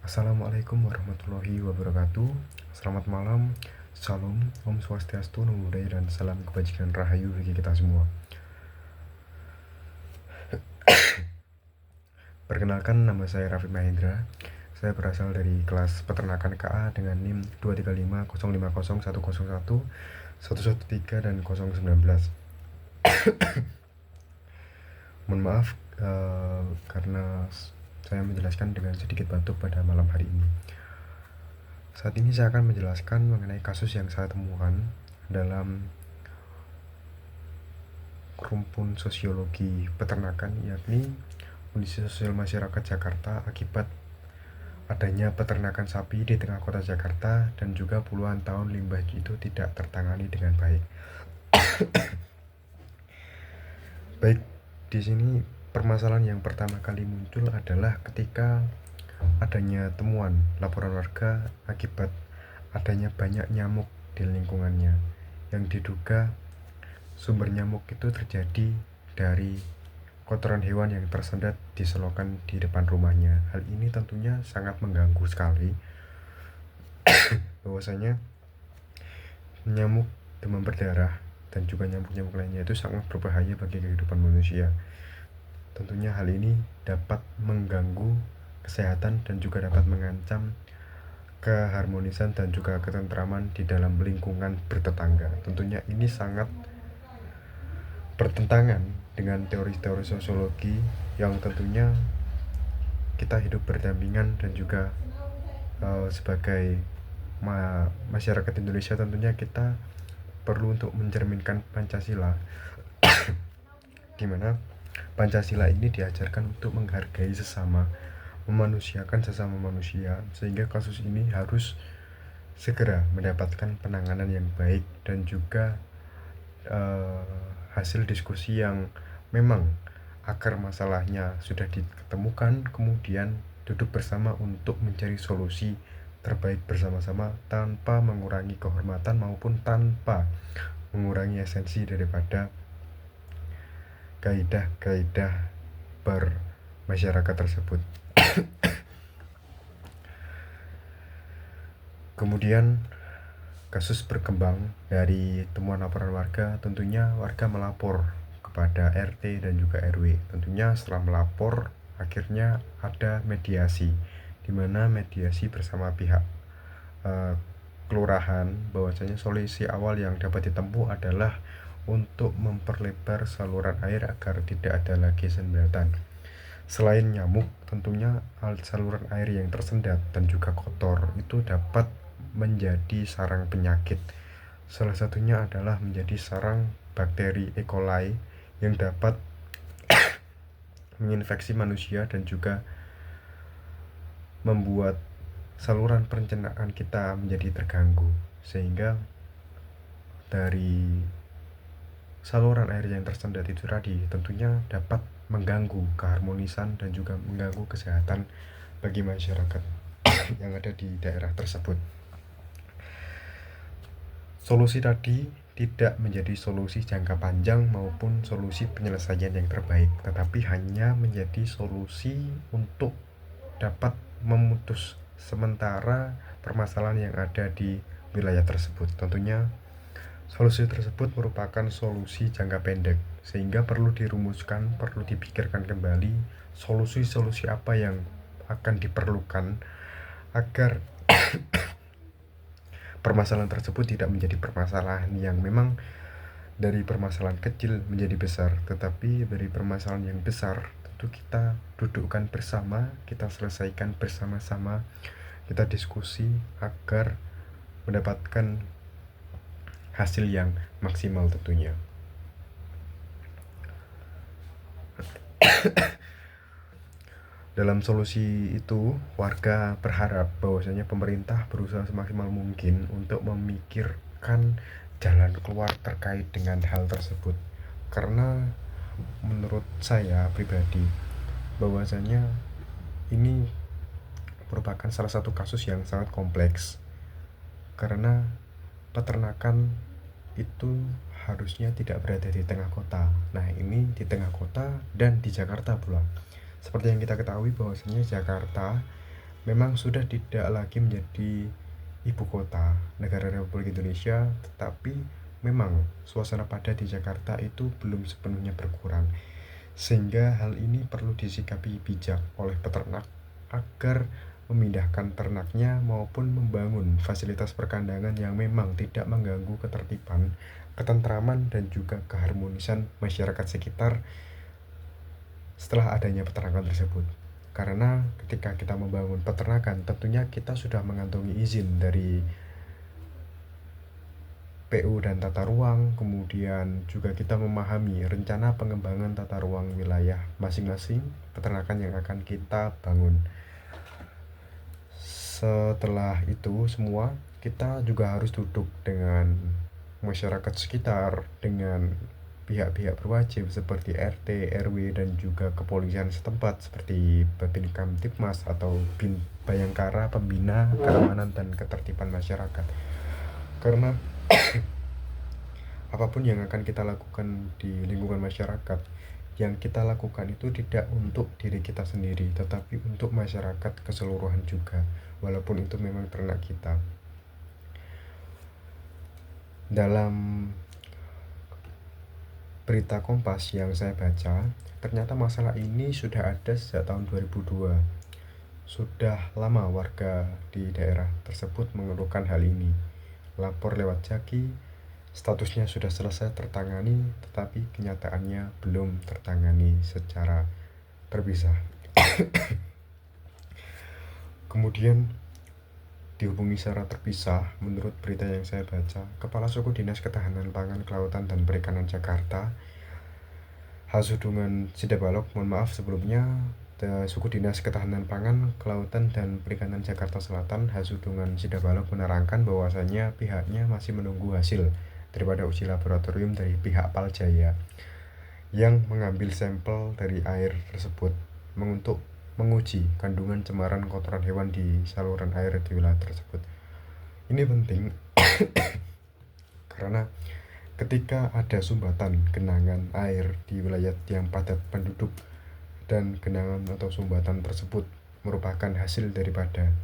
Assalamualaikum warahmatullahi wabarakatuh. Selamat malam, Shalom, Om Swastiastu, Namo Buddhaya, dan salam kebajikan rahayu bagi kita semua. Perkenalkan, nama saya Raffi Mahendra. Saya berasal dari kelas peternakan KA dengan NIM 235050101, 113, dan 019. Mohon maaf karena saya menjelaskan dengan sedikit batuk pada malam hari ini. Saat ini saya akan menjelaskan mengenai kasus yang saya temukan dalam rumpun sosiologi peternakan, yakni kondisi sosial masyarakat Jakarta akibat adanya peternakan sapi di tengah kota Jakarta dan juga puluhan tahun limbah itu tidak tertangani dengan baik. Baik, di sini permasalahan yang pertama kali muncul adalah ketika adanya temuan laporan warga akibat adanya banyak nyamuk di lingkungannya, yang diduga sumber nyamuk itu terjadi dari kotoran hewan yang tersendat di selokan di depan rumahnya. Hal ini tentunya sangat mengganggu sekali, bahwasanya nyamuk demam berdarah dan juga nyamuk-nyamuk lainnya itu sangat berbahaya bagi kehidupan manusia. Tentunya hal ini dapat mengganggu kesehatan dan juga dapat mengancam keharmonisan dan juga ketentraman di dalam lingkungan bertetangga. Tentunya ini sangat bertentangan dengan teori-teori sosiologi yang tentunya kita hidup berdampingan dan juga sebagai masyarakat Indonesia tentunya kita perlu untuk mencerminkan Pancasila, di mana Pancasila ini diajarkan untuk menghargai sesama, memanusiakan sesama manusia, sehingga kasus ini harus segera mendapatkan penanganan yang baik dan juga hasil diskusi yang memang akar masalahnya sudah ditemukan, kemudian duduk bersama untuk mencari solusi terbaik bersama-sama tanpa mengurangi kehormatan maupun tanpa mengurangi esensi daripada kaidah-kaidah bermasyarakat tersebut. Kemudian kasus berkembang dari temuan laporan warga. Tentunya warga melapor kepada RT dan juga RW. Tentunya setelah melapor, akhirnya ada mediasi, di mana mediasi bersama pihak kelurahan, bahwasanya solusi awal yang dapat ditempuh adalah untuk memperlebar saluran air agar tidak ada lagi sembatan. Selain nyamuk, tentunya saluran air yang tersendat dan juga kotor itu dapat menjadi sarang penyakit. Salah satunya adalah menjadi sarang bakteri E. coli yang dapat menginfeksi manusia dan juga membuat saluran pencernaan kita menjadi terganggu, sehingga dari saluran air yang tersendat itu tadi tentunya dapat mengganggu keharmonisan dan juga mengganggu kesehatan bagi masyarakat yang ada di daerah tersebut. Solusi tadi tidak menjadi solusi jangka panjang maupun solusi penyelesaian yang terbaik, tetapi hanya menjadi solusi untuk dapat memutus sementara permasalahan yang ada di wilayah tersebut. Tentunya solusi tersebut merupakan solusi jangka pendek, sehingga perlu dirumuskan, perlu dipikirkan kembali solusi-solusi apa yang akan diperlukan agar permasalahan tersebut tidak menjadi permasalahan yang memang dari permasalahan kecil menjadi besar, tetapi dari permasalahan yang besar tentu kita dudukkan bersama, kita selesaikan bersama-sama, kita diskusi agar mendapatkan hasil yang maksimal tentunya. Dalam solusi itu, warga berharap bahwasanya pemerintah berusaha semaksimal mungkin untuk memikirkan jalan keluar terkait dengan hal tersebut. Karena menurut saya pribadi, bahwasanya ini merupakan salah satu kasus yang sangat kompleks, karena peternakan itu harusnya tidak berada di tengah kota. Nah, ini di tengah kota dan di Jakarta pula. Seperti yang kita ketahui bahwasanya Jakarta memang sudah tidak lagi menjadi ibu kota negara Republik Indonesia, tetapi memang suasana padat di Jakarta itu belum sepenuhnya berkurang. Sehingga hal ini perlu disikapi bijak oleh peternak agar memindahkan ternaknya maupun membangun fasilitas perkandangan yang memang tidak mengganggu ketertiban, ketentraman, dan juga keharmonisan masyarakat sekitar setelah adanya peternakan tersebut. Karena ketika kita membangun peternakan, tentunya kita sudah mengantongi izin dari PU dan tata ruang, kemudian juga kita memahami rencana pengembangan tata ruang wilayah masing-masing peternakan yang akan kita bangun. Setelah itu semua, kita juga harus duduk dengan masyarakat sekitar, dengan pihak-pihak berwajib seperti RT, RW, dan juga kepolisian setempat seperti Babin Kamtibmas atau Bin Bayangkara Pembina Keamanan dan Ketertiban Masyarakat. Karena apapun yang akan kita lakukan di lingkungan masyarakat, yang kita lakukan itu tidak untuk diri kita sendiri, tetapi untuk masyarakat keseluruhan juga, walaupun itu memang ternak kita. Dalam berita Kompas yang saya baca, ternyata masalah ini sudah ada sejak tahun 2002. Sudah lama warga di daerah tersebut mengeluhkan hal ini. Lapor lewat Jaki, statusnya sudah selesai tertangani, tetapi kenyataannya belum tertangani secara terpisah. Kemudian dihubungi secara terpisah, menurut berita yang saya baca, Kepala Suku Dinas Ketahanan Pangan, Kelautan, dan Perikanan Jakarta, Hasudungan Sidabalok, mohon maaf sebelumnya, Suku Dinas Ketahanan Pangan, Kelautan, dan Perikanan Jakarta Selatan, Hasudungan Sidabalok menerangkan bahwasanya pihaknya masih menunggu hasil daripada uji laboratorium dari pihak Paljaya yang mengambil sampel dari air tersebut untuk menguji kandungan cemaran kotoran hewan di saluran air di wilayah tersebut. Ini penting karena ketika ada sumbatan genangan air di wilayah yang padat penduduk dan genangan atau sumbatan tersebut merupakan hasil daripada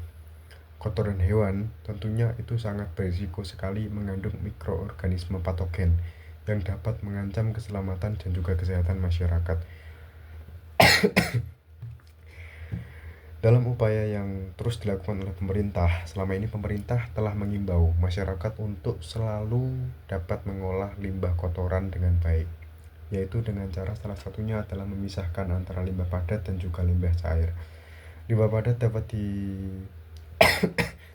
kotoran hewan, tentunya itu sangat berisiko sekali mengandung mikroorganisme patogen yang dapat mengancam keselamatan dan juga kesehatan masyarakat. Dalam upaya yang terus dilakukan oleh pemerintah, selama ini pemerintah telah mengimbau masyarakat untuk selalu dapat mengolah limbah kotoran dengan baik, yaitu dengan cara salah satunya adalah memisahkan antara limbah padat dan juga limbah cair. Limbah padat dapat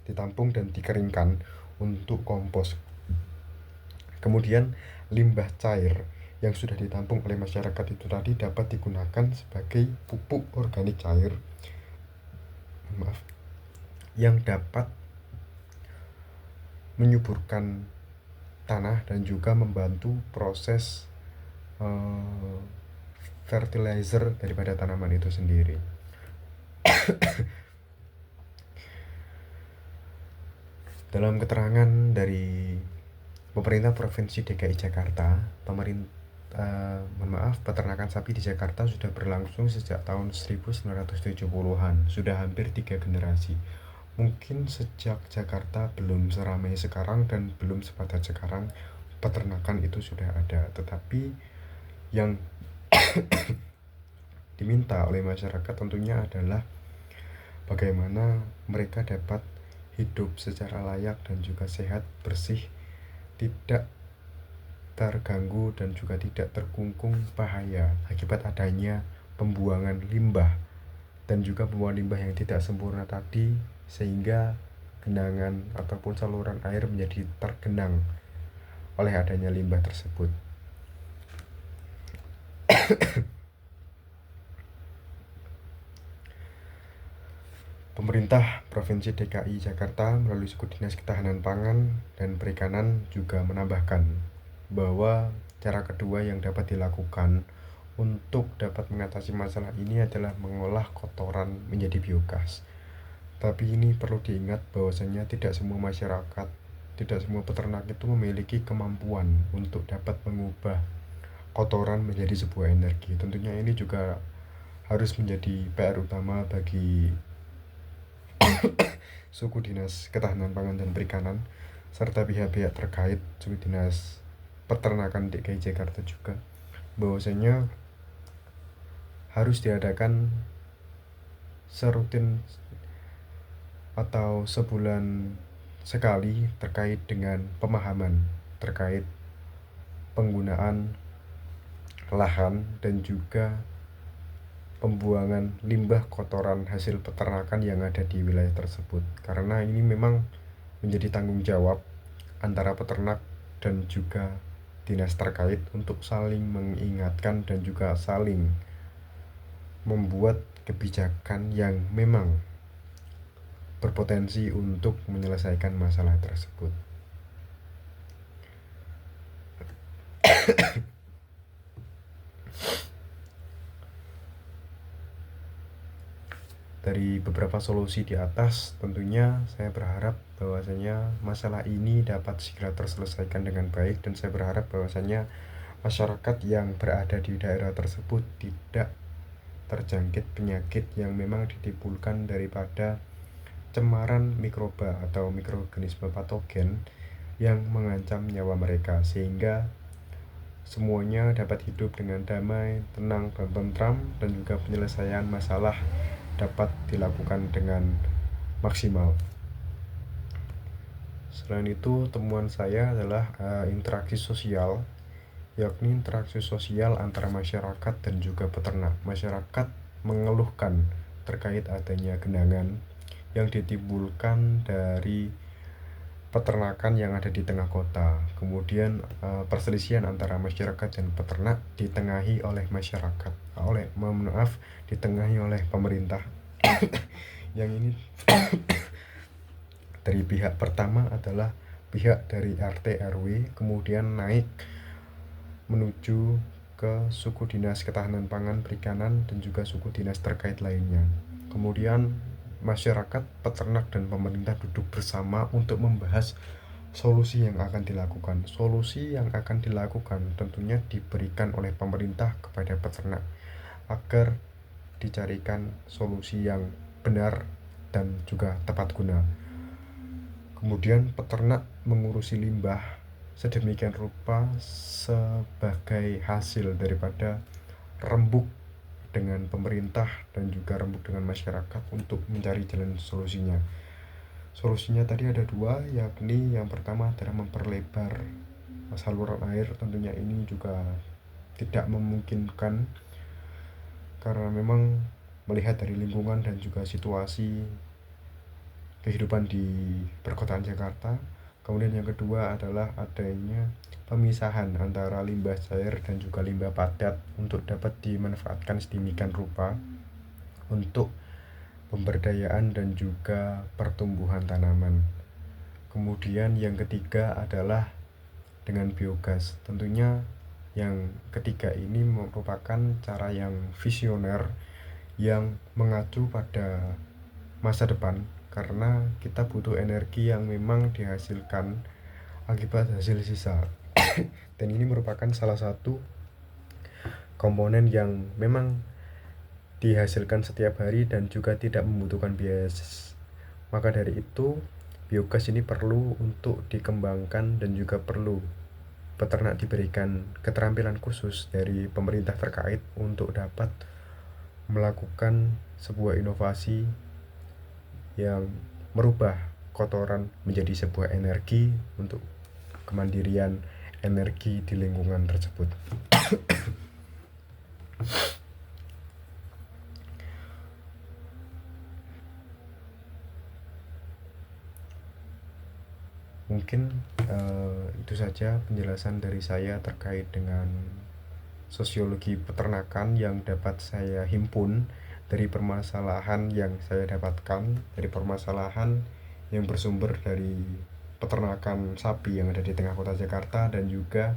ditampung dan dikeringkan untuk kompos. Kemudian limbah cair yang sudah ditampung oleh masyarakat itu tadi dapat digunakan sebagai pupuk organik cair yang dapat menyuburkan tanah dan juga membantu proses fertilizer daripada tanaman itu sendiri. Dalam keterangan dari pemerintah Provinsi DKI Jakarta, peternakan sapi di Jakarta sudah berlangsung sejak tahun 1970-an, sudah hampir 3 generasi. Mungkin sejak Jakarta belum seramai sekarang dan belum sepadat sekarang, peternakan itu sudah ada, tetapi yang diminta oleh masyarakat tentunya adalah bagaimana mereka dapat hidup secara layak dan juga sehat, bersih, tidak terganggu dan juga tidak terkungkung bahaya akibat adanya pembuangan limbah dan juga pembuangan limbah yang tidak sempurna tadi, sehingga genangan ataupun saluran air menjadi tergenang oleh adanya limbah tersebut. Pemerintah Provinsi DKI Jakarta melalui Suku Dinas Ketahanan Pangan dan Perikanan juga menambahkan bahwa cara kedua yang dapat dilakukan untuk dapat mengatasi masalah ini adalah mengolah kotoran menjadi biogas. Tapi ini perlu diingat bahwasanya tidak semua masyarakat, tidak semua peternak itu memiliki kemampuan untuk dapat mengubah kotoran menjadi sebuah energi. Tentunya ini juga harus menjadi PR utama bagi suku dinas ketahanan pangan dan perikanan serta pihak-pihak terkait suku dinas peternakan DKI Jakarta juga, bahwasanya harus diadakan serutin atau sebulan sekali terkait dengan pemahaman terkait penggunaan lahan dan juga pembuangan limbah kotoran hasil peternakan yang ada di wilayah tersebut, karena ini memang menjadi tanggung jawab antara peternak dan juga dinas terkait untuk saling mengingatkan dan juga saling membuat kebijakan yang memang berpotensi untuk menyelesaikan masalah tersebut. Dari beberapa solusi di atas, tentunya saya berharap bahwasanya masalah ini dapat segera terselesaikan dengan baik, dan saya berharap bahwasanya masyarakat yang berada di daerah tersebut tidak terjangkit penyakit yang memang ditimbulkan daripada cemaran mikroba atau mikroorganisme patogen yang mengancam nyawa mereka, sehingga semuanya dapat hidup dengan damai, tenang, dan tentram, dan juga penyelesaian masalah dapat dilakukan dengan maksimal. Selain itu, temuan saya adalah interaksi sosial, yakni interaksi sosial antara masyarakat dan juga peternak. Masyarakat mengeluhkan terkait adanya genangan yang ditimbulkan dari peternakan yang ada di tengah kota. Kemudian perselisihan antara masyarakat dan peternak ditengahi oleh masyarakat, ditengahi oleh pemerintah. Yang ini dari pihak pertama adalah pihak dari RT RW, kemudian naik menuju ke suku dinas ketahanan pangan perikanan dan juga suku dinas terkait lainnya. Kemudian masyarakat, peternak, dan pemerintah duduk bersama untuk membahas solusi yang akan dilakukan. Solusi yang akan dilakukan tentunya diberikan oleh pemerintah kepada peternak agar dicarikan solusi yang benar dan juga tepat guna. Kemudian peternak mengurusi limbah sedemikian rupa sebagai hasil daripada rembuk dengan pemerintah dan juga rembuk dengan masyarakat untuk mencari jalan solusinya. Solusinya tadi ada dua, yakni yang pertama adalah memperlebar saluran air. Tentunya ini juga tidak memungkinkan karena memang melihat dari lingkungan dan juga situasi kehidupan di perkotaan Jakarta. Kemudian yang kedua adalah adanya pemisahan antara limbah cair dan juga limbah padat untuk dapat dimanfaatkan sedemikian rupa untuk pemberdayaan dan juga pertumbuhan tanaman. Kemudian yang ketiga adalah dengan biogas. Tentunya yang ketiga ini merupakan cara yang visioner yang mengacu pada masa depan, karena kita butuh energi yang memang dihasilkan akibat hasil sisa. Dan ini merupakan salah satu komponen yang memang dihasilkan setiap hari dan juga tidak membutuhkan biaya. Maka dari itu, biogas ini perlu untuk dikembangkan dan juga perlu peternak diberikan keterampilan khusus dari pemerintah terkait untuk dapat melakukan sebuah inovasi yang merubah kotoran menjadi sebuah energi untuk kemandirian energi di lingkungan tersebut. Mungkin itu saja penjelasan dari saya terkait dengan sosiologi peternakan yang dapat saya himpun dari permasalahan yang saya dapatkan, dari permasalahan yang bersumber dari peternakan sapi yang ada di tengah kota Jakarta, dan juga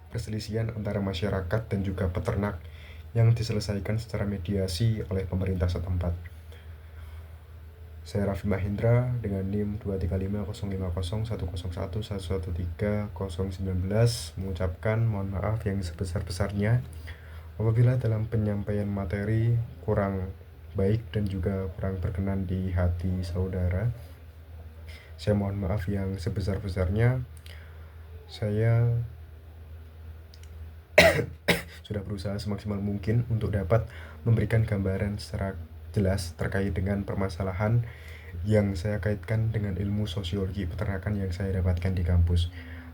perselisihan antara masyarakat dan juga peternak yang diselesaikan secara mediasi oleh pemerintah setempat. Saya Raffi Mahendra dengan NIM 235050101113019 mengucapkan mohon maaf yang sebesar-besarnya apabila dalam penyampaian materi kurang baik dan juga kurang berkenan di hati saudara. Saya mohon maaf yang sebesar-besarnya. Saya sudah berusaha semaksimal mungkin untuk dapat memberikan gambaran secara jelas terkait dengan permasalahan yang saya kaitkan dengan ilmu sosiologi peternakan yang saya dapatkan di kampus.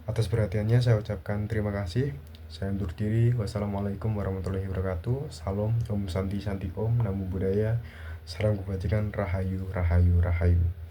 Atas perhatiannya saya ucapkan terima kasih. Saya undur diri. Wassalamualaikum warahmatullahi wabarakatuh. Salam, Om Santi Santi Om, Namo Buddhaya, Salam Kebajikan, Rahayu, Rahayu, Rahayu.